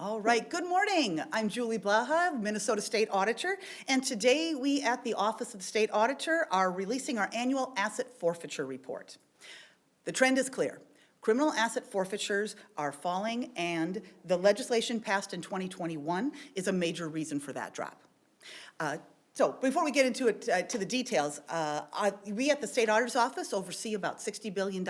All right, good morning. I'm Julie Blaha, Minnesota State Auditor, and today we at the Office of the State Auditor are releasing our annual asset forfeiture report. The trend is clear. Criminal asset forfeitures are falling, and the legislation passed in 2021 is a major reason for that drop. So before we get into it, to the details, we at the State Auditor's Office oversee about $60 billion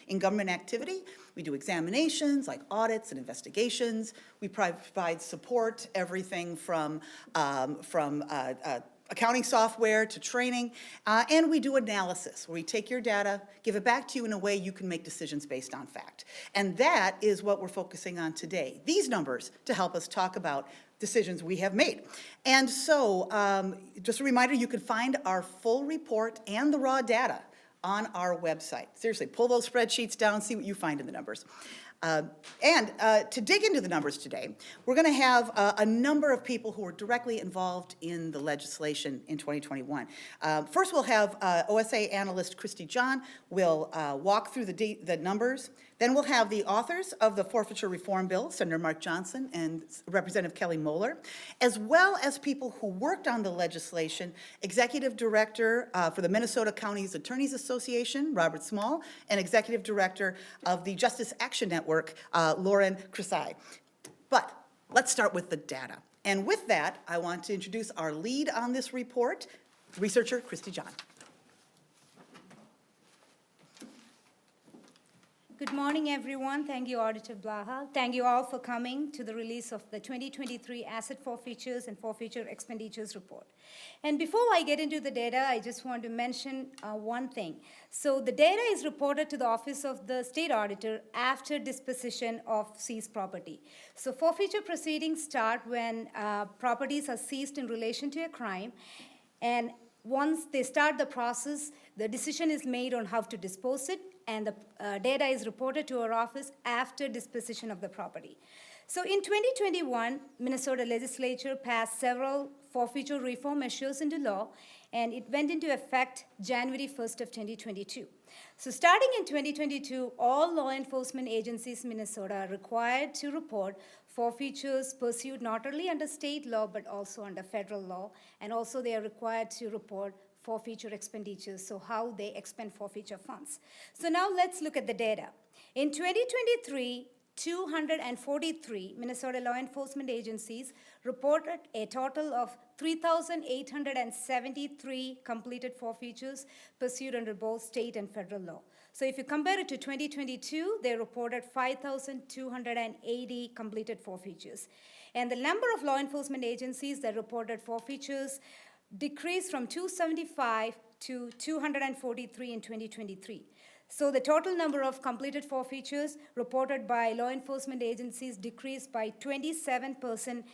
in government activity. We do examinations like audits and investigations. We provide support, everything from accounting software to training, and we do analysis where we take your data, give it back to you in a way you can make decisions based on fact. And that is what we're focusing on today. These numbers to help us talk about decisions we have made. And so, just a reminder, you can find our full report and the raw data on our website. Seriously, pull those spreadsheets down, see what you find in the numbers. To dig into the numbers today, we're going to have a number of people who are directly involved in the legislation in 2021. First, we'll have OSA analyst Christy John will walk through the numbers. Then we'll have the authors of the Forfeiture Reform Bill, Sen Mark Johnson and Representative Kelly Meyer, as well as people who worked on the legislation, Executive Director for the Minnesota Counties Attorneys Association, Robert Small, and Executive Director of the Justice Action Network, Lauren Crisai. But let's start with the data. And with that, I want to introduce our lead on this report, researcher Christy John. Good morning, everyone. Thank you, Auditor Blaha. Thank you all for coming to the release of the 2023 Asset Forfeitures and Forfeiture Expenditures Report. And before I get into the data, I just want to mention one thing. So the data is reported to the Office of the State Auditor after disposition of seized property. So forfeiture proceedings start when properties are seized in relation to a crime, and once they start the process, the decision is made on how to dispose it, and the data is reported to our office after disposition of the property. So in 2021, Minnesota legislature passed several forfeiture reform measures into law, and it went into effect January 1st of 2022. So starting in 2022, all law enforcement agencies in Minnesota are required to report forfeitures pursued not only under state law, but also under federal law, and also they are required to report forfeiture expenditures, so how they expend forfeiture funds. So now let's look at the data. In 2023, 243 Minnesota law enforcement agencies reported a total of 3,873 completed forfeitures pursued under both state and federal law. So if you compare it to 2022, they reported 5,280 completed forfeitures. And the number of law enforcement agencies that reported forfeitures decreased from 275 to 243 in 2023. So the total number of completed forfeitures reported by law enforcement agencies decreased by 27%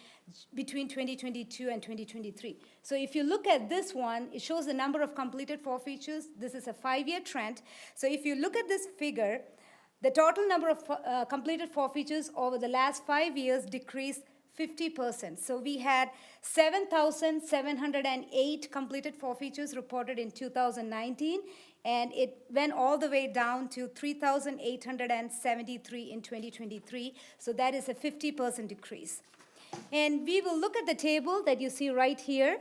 between 2022 and 2023. So if you look at this one, it shows the number of completed forfeitures. This is a 5-year trend. So if you look at this figure, the total number of completed forfeitures over the last 5 years decreased 50%. So we had 7,708 completed forfeitures reported in 2019, and it went all the way down to 3,873 in 2023. So that is a 50% decrease. And we will look at the table that you see right here.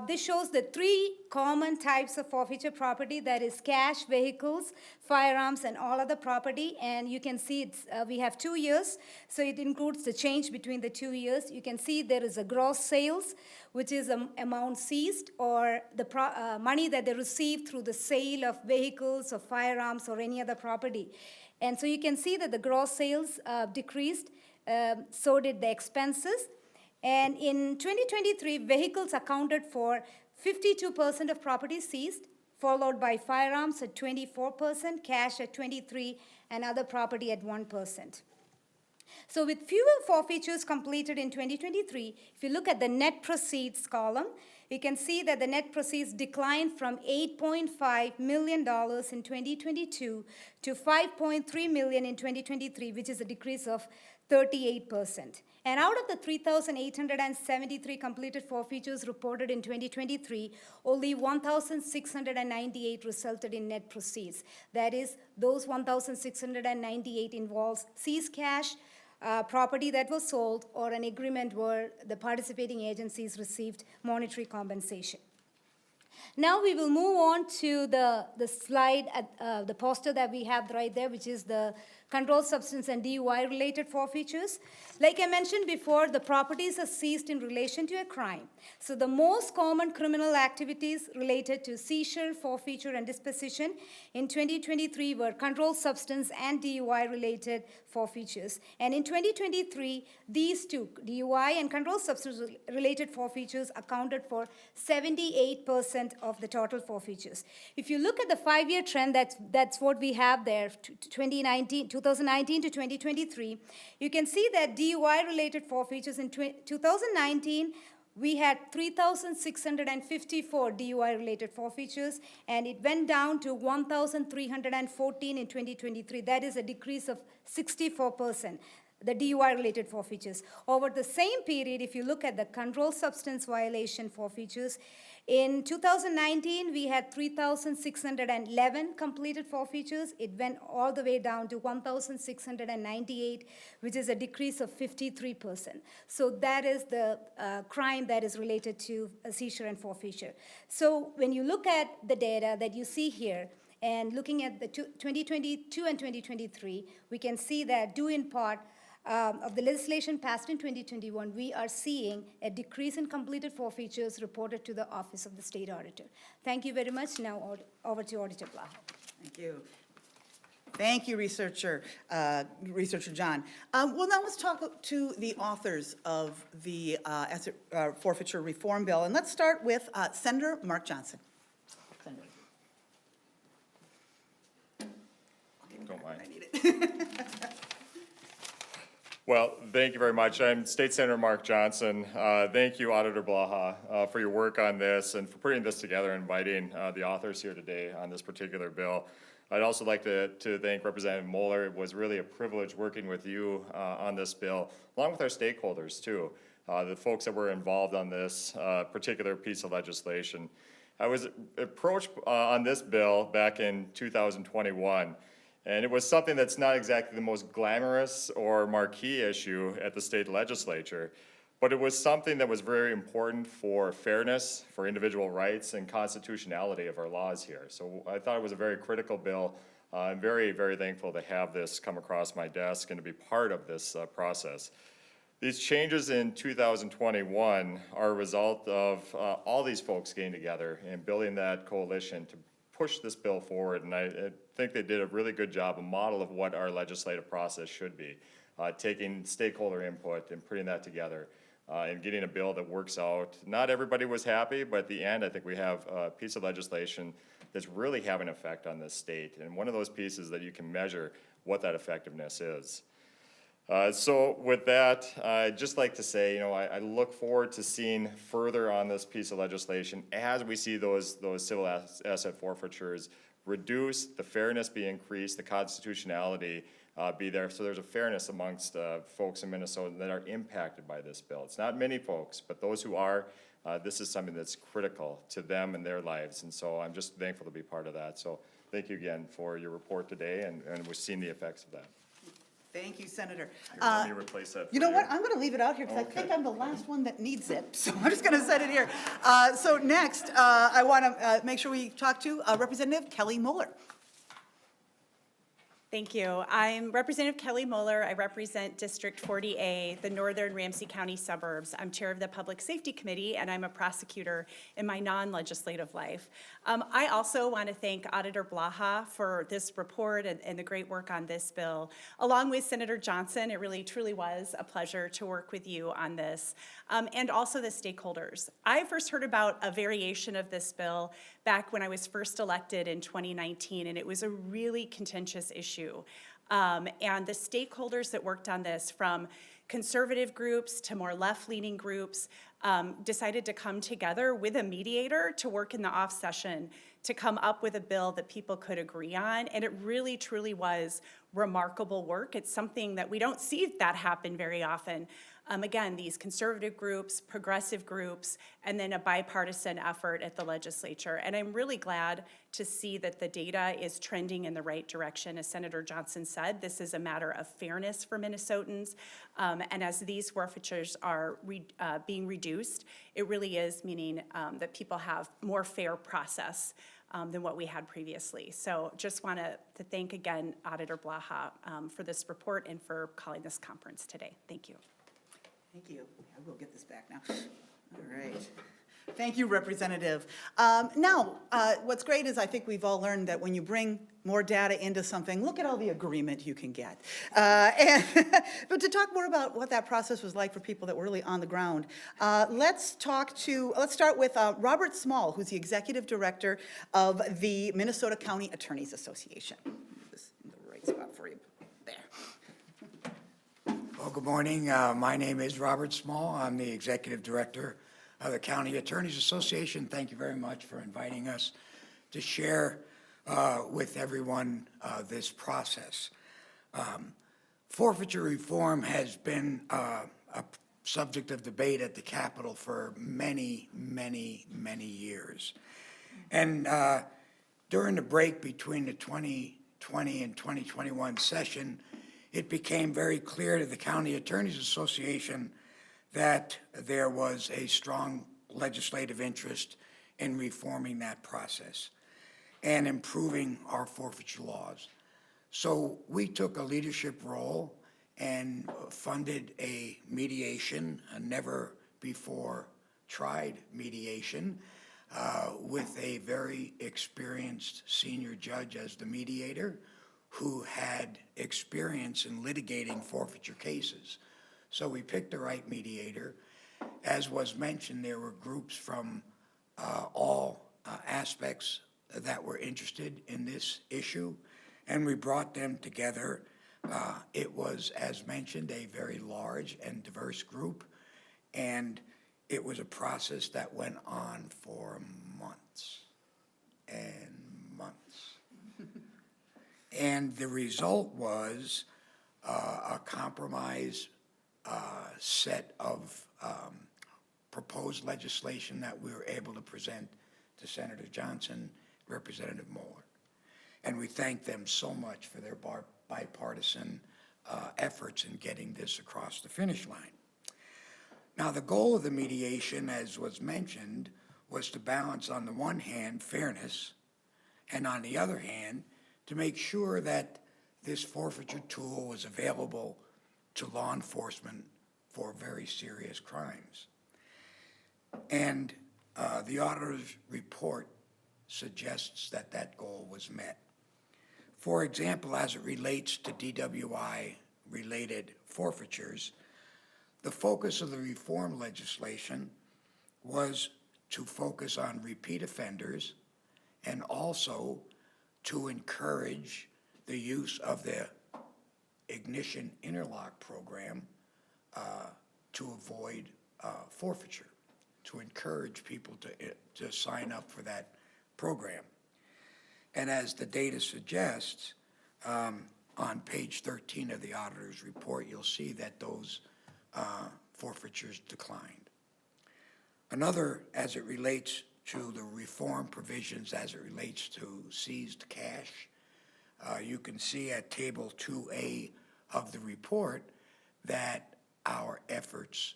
This shows the 3 common types of forfeiture property, that is cash, vehicles, firearms, and all other property. And you can see we have 2 years, so it includes the change between the 2 years. You can see there is a gross sales, which is an amount seized, or the money that they received through the sale of vehicles or firearms or any other property. And so you can see that the gross sales decreased, so did the expenses. And in 2023, vehicles accounted for 52% of property seized, followed by firearms at 24%, cash at 23%, and other property at 1%. So with fewer forfeitures completed in 2023, if you look at the net proceeds column, you can see that the net proceeds declined from $8.5 million in 2022 to $5.3 million in 2023, which is a decrease of 38%. And out of the 3,873 completed forfeitures reported in 2023, only 1,698 resulted in net proceeds. That is, those 1,698 involves seized cash, property that was sold or an agreement where the participating agencies received monetary compensation. Now we will move on to the slide, at the poster that we have right there, which is the controlled substance and DUI-related forfeitures. Like I mentioned before, the properties are seized in relation to a crime. So the most common criminal activities related to seizure, forfeiture, and disposition in 2023 were controlled substance and DUI-related forfeitures. And in 2023, these two, DUI and controlled substance-related forfeitures, accounted for 78% of the total forfeitures. If you look at the 5-year trend, that's what we have there, 2019 to 2023, you can see that DUI-related forfeitures in 2019, we had 3,654 DUI-related forfeitures, and it went down to 1,314 in 2023. That is a decrease of 64%. The DUI-related forfeitures. Over the same period, if you look at the controlled substance violation forfeitures, in 2019, we had 3,611 completed forfeitures. It went all the way down to 1,698, which is a decrease of 53%. So that is the crime that is related to a seizure and forfeiture. So when you look at the data that you see here, and looking at the 2022 and 2023, we can see that due in part of the legislation passed in 2021, we are seeing a decrease in completed forfeitures reported to the Office of the State Auditor. Thank you very much. Now over to Auditor Blaha. Thank you. Thank you, Researcher John. Well, now let's talk to the authors of the asset forfeiture reform bill, and let's start with Senator Mark Johnson. Senator. Don't mind. I need it. Well, thank you very much. I'm State Senator Mark Johnson. Thank you, Auditor Blaha, for your work on this and for putting this together and inviting the authors here today on this particular bill. I'd also like to thank Representative Moeller. It was really a privilege working with you on this bill, along with our stakeholders too, the folks that were involved on this particular piece of legislation. I was approached on this bill back in 2021. And it was something that's not exactly the most glamorous or marquee issue at the state legislature, but it was something that was very important for fairness, for individual rights, and constitutionality of our laws here. So I thought it was a very critical bill. I'm very, very thankful to have this come across my desk and to be part of this process. These changes in 2021 are a result of all these folks getting together and building that coalition to push this bill forward, and I think they did a really good job, a model of what our legislative process should be, taking stakeholder input and putting that together and getting a bill that works out. Not everybody was happy, but at the end, I think we have a piece of legislation that's really having an effect on this state, and one of those pieces that you can measure what that effectiveness is. So with that, I'd just like to say, I look forward to seeing further on this piece of legislation as we see those civil asset forfeitures reduce, the fairness be increased, the constitutionality be there, so there's a fairness amongst folks in Minnesota that are impacted by this bill. It's not many folks, but those who are, this is something that's critical to them and their lives, and so I'm just thankful to be part of that. So thank you again for your report today, and we're seeing the effects of that. Thank you, Senator. Let me replace that. You know what? I'm going to leave it out here because I think I'm the last one that needs it. So I'm just going to set it here. So next, I want to make sure we talk to Representative Kelly Meyer. Thank you. I'm Representative Kelly Meyer. I represent District 40A, the northern Ramsey County suburbs. I'm chair of the Public Safety Committee, and I'm a prosecutor in my non-legislative life. I also want to thank Auditor Blaha for this report and the great work on this bill. Along with Senator Johnson, it really truly was a pleasure to work with you on this, and also the stakeholders. I first heard about a variation of this bill back when I was first elected in 2019, and it was a really contentious issue. And the stakeholders that worked on this, from conservative groups to more left-leaning groups, decided to come together with a mediator to work in the off session to come up with a bill that people could agree on. And it really, truly was remarkable work. It's something that we don't see that happen very often. Again, these conservative groups, progressive groups, and then a bipartisan effort at the legislature. And I'm really glad to see that the data is trending in the right direction. As Senator Johnson said, this is a matter of fairness for Minnesotans. And as these forfeitures are being reduced, it really is meaning that people have more fair process than what we had previously. So just want to thank again Auditor Blaha for this report and for calling this conference today. Thank you. Thank you. I will get this back now. All right. Thank you, Representative. Now, what's great is I think we've all learned that when you bring more data into something, look at all the agreement you can get. But to talk more about what that process was like for people that were really on the ground, let's start with Robert Small, who's the Executive Director of the Minnesota County Attorneys Association. This is the right spot for you. There. Well, good morning. My name is Robert Small. I'm the Executive Director of the County Attorneys Association. Thank you very much for inviting us to share with everyone this process. Forfeiture reform has been a subject of debate at the Capitol for many, many, many years. And during the break between the 2020 and 2021 session, it became very clear to the County Attorneys Association that there was a strong legislative interest in reforming that process and improving our forfeiture laws. So we took a leadership role and funded a mediation, a never before tried mediation, with a very experienced senior judge as the mediator who had experience in litigating forfeiture cases. So we picked the right mediator. As was mentioned, there were groups from all aspects that were interested in this issue, and we brought them together. It was, as mentioned, a very large and diverse group, and it was a process that went on for months and months. And the result was a compromise set of proposed legislation that we were able to present to Senator Johnson, Representative Moeller. And we thank them so much for their bipartisan efforts in getting this across the finish line. Now, the goal of the mediation, as was mentioned, was to balance, on the one hand, fairness, and on the other hand, to make sure that this forfeiture tool was available to law enforcement for very serious crimes. And the auditor's report suggests that that goal was met. For example, as it relates to DWI-related forfeitures, the focus of the reform legislation was to focus on repeat offenders and also to encourage the use of the ignition interlock program to avoid forfeiture, to encourage people to sign up for that program. And as the data suggests, on page 13 of the auditor's report, you'll see that those forfeitures declined. Another, as it relates to the reform provisions as it relates to seized cash, you can see at table 2A of the report that our efforts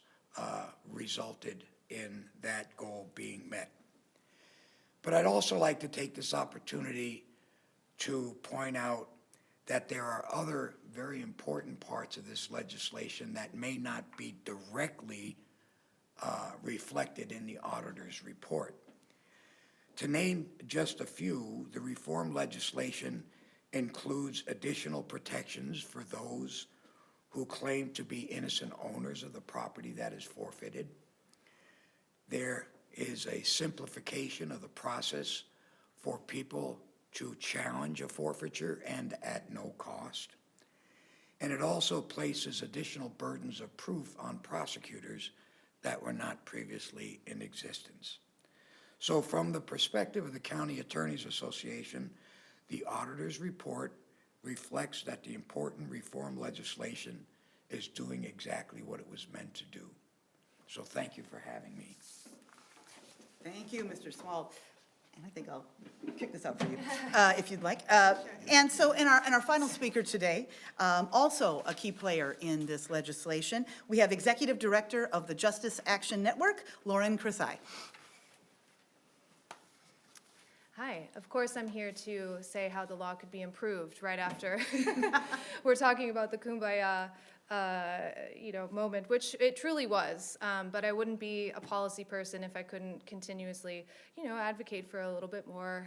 resulted in that goal being met. But I'd also like to take this opportunity to point out that there are other very important parts of this legislation that may not be directly reflected in the auditor's report. To name just a few, the reform legislation includes additional protections for those who claim to be innocent owners of the property that is forfeited. There is a simplification of the process for people to challenge a forfeiture and at no cost. And it also places additional burdens of proof on prosecutors that were not previously in existence. So from the perspective of the County Attorneys Association, the auditor's report reflects that the important reform legislation is doing exactly what it was meant to do. So thank you for having me. Thank you, Mr. Small. And I think I'll kick this out for you, if you'd like. And so in our final speaker today, also a key player in this legislation, we have Executive Director of the Justice Action Network, Lauren Crisai. Hi, of course I'm here to say how the law could be improved right after we're talking about the Kumbaya moment, which it truly was. But I wouldn't be a policy person if I couldn't continuously, advocate for a little bit more.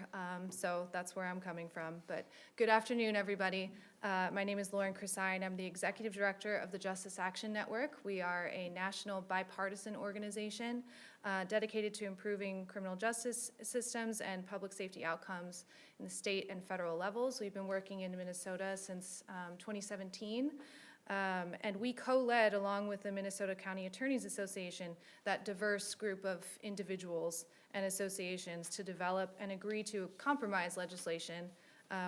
So that's where I'm coming from. But good afternoon, everybody. My name is Lauren Crisai, and I'm the Executive Director of the Justice Action Network. We are a national bipartisan organization dedicated to improving criminal justice systems and public safety outcomes in the state and federal levels. We've been working in Minnesota since 2017. And we co-led, along with the Minnesota County Attorneys Association, that diverse group of individuals and associations to develop and agree to compromise legislation,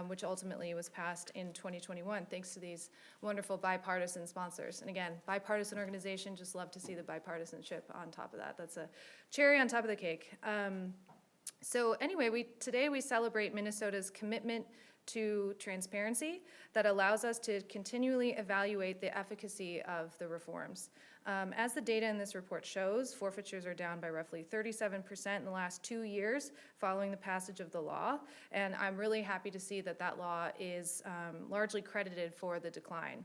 which ultimately was passed in 2021, thanks to these wonderful bipartisan sponsors. And again, bipartisan organization, just love to see the bipartisanship on top of that. That's a cherry on top of the cake. So anyway, today we celebrate Minnesota's commitment to transparency that allows us to continually evaluate the efficacy of the reforms. As the data in this report shows, forfeitures are down by roughly 37% in the last 2 years following the passage of the law, and I'm really happy to see that that law is largely credited for the decline.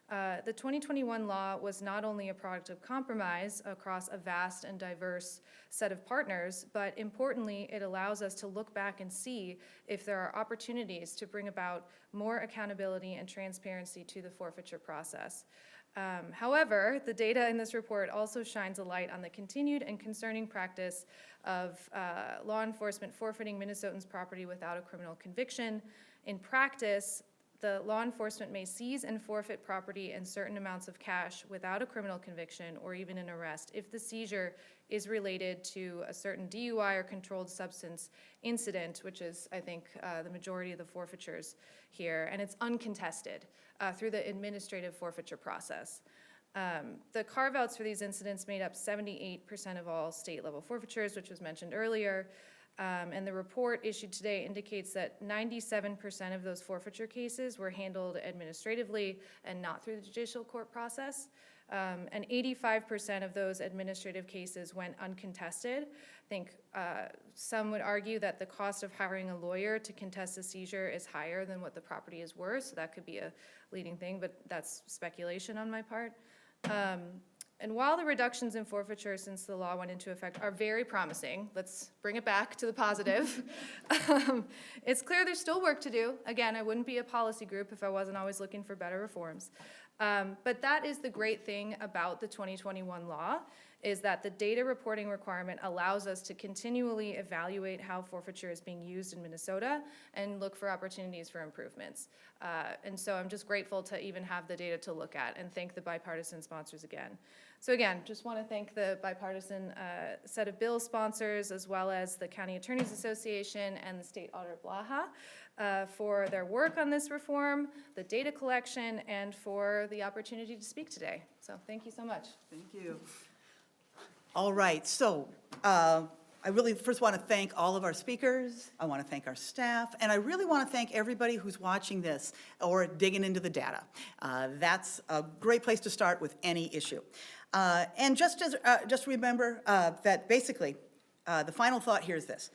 The 2021 law was not only a product of compromise across a vast and diverse set of partners, but importantly, it allows us to look back and see if there are opportunities to bring about more accountability and transparency to the forfeiture process. However, the data in this report also shines a light on the continued and concerning practice of law enforcement forfeiting Minnesotans' property without a criminal conviction. In practice, the law enforcement may seize and forfeit property and certain amounts of cash without a criminal conviction or even an arrest if the seizure is related to a certain DUI or controlled substance incident, which is, I think, the majority of the forfeitures here, and it's uncontested through the administrative forfeiture process. The carve-outs for these incidents made up 78% of all state-level forfeitures, which was mentioned earlier. And the report issued today indicates that 97% of those forfeiture cases were handled administratively and not through the judicial court process. And 85% of those administrative cases went uncontested. I think some would argue that the cost of hiring a lawyer to contest a seizure is higher than what the property is worth, so that could be a leading thing, but that's speculation on my part. And while the reductions in forfeiture since the law went into effect are very promising, let's bring it back to the positive. It's clear there's still work to do. Again, I wouldn't be a policy group if I wasn't always looking for better reforms. But that is the great thing about the 2021 law, is that the data reporting requirement allows us to continually evaluate how forfeiture is being used in Minnesota and look for opportunities for improvements. And so I'm just grateful to even have the data to look at, and thank the bipartisan sponsors again. So again, just want to thank the bipartisan set of bill sponsors, as well as the County Attorneys Association and the State Auditor Blaha for their work on this reform, the data collection, and for the opportunity to speak today. So thank you so much. Thank you. All right, so I really first want to thank all of our speakers. I want to thank our staff, and I really want to thank everybody who's watching this or digging into the data. That's a great place to start with any issue. And just remember that basically the final thought here is this: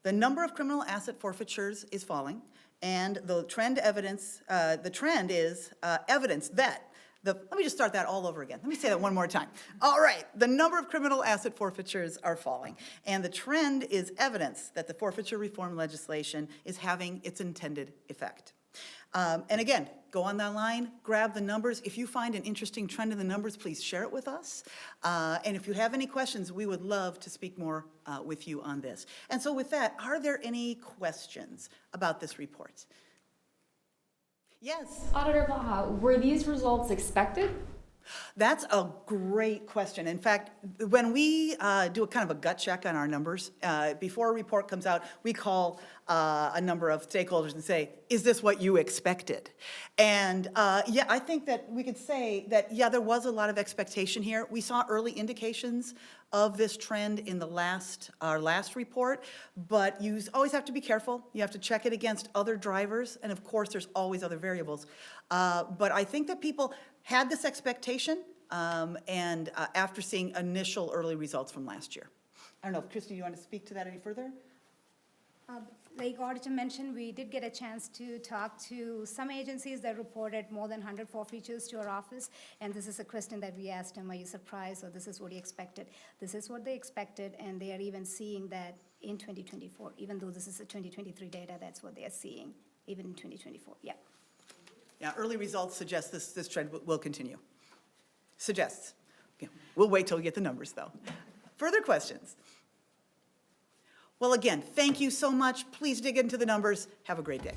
the number of criminal asset forfeitures is falling, and the trend is evidence that. Let me just start that all over again. Let me say that one more time. All right, the number of criminal asset forfeitures are falling, and the trend is evidence that the forfeiture reform legislation is having its intended effect. And again, go on that line, grab the numbers. If you find an interesting trend in the numbers, please share it with us. And if you have any questions, we would love to speak more with you on this. And so with that, are there any questions about this report? Yes. Auditor Blaha, were these results expected? That's a great question. In fact, when we do a kind of a gut check on our numbers, before a report comes out, we call a number of stakeholders and say, is this what you expected? And yeah, I think that we could say that, yeah, there was a lot of expectation here. We saw early indications of this trend in our last report, but you always have to be careful. You have to check it against other drivers, and of course, there's always other variables. But I think that people had this expectation, and after seeing initial early results from last year. I don't know, Christy, do you want to speak to that any further? Like Auditor mentioned, we did get a chance to talk to some agencies that reported more than 100 forfeitures to our office, and this is a question that we asked them, are you surprised, or this is what you expected? This is what they expected, and they are even seeing that in 2024, even though this is the 2023 data, that's what they are seeing, even in 2024, yeah. Yeah, early results suggest this trend will continue. Suggests. Okay, we'll wait till we get the numbers, though. Further questions? Well, again, thank you so much. Please dig into the numbers. Have a great day.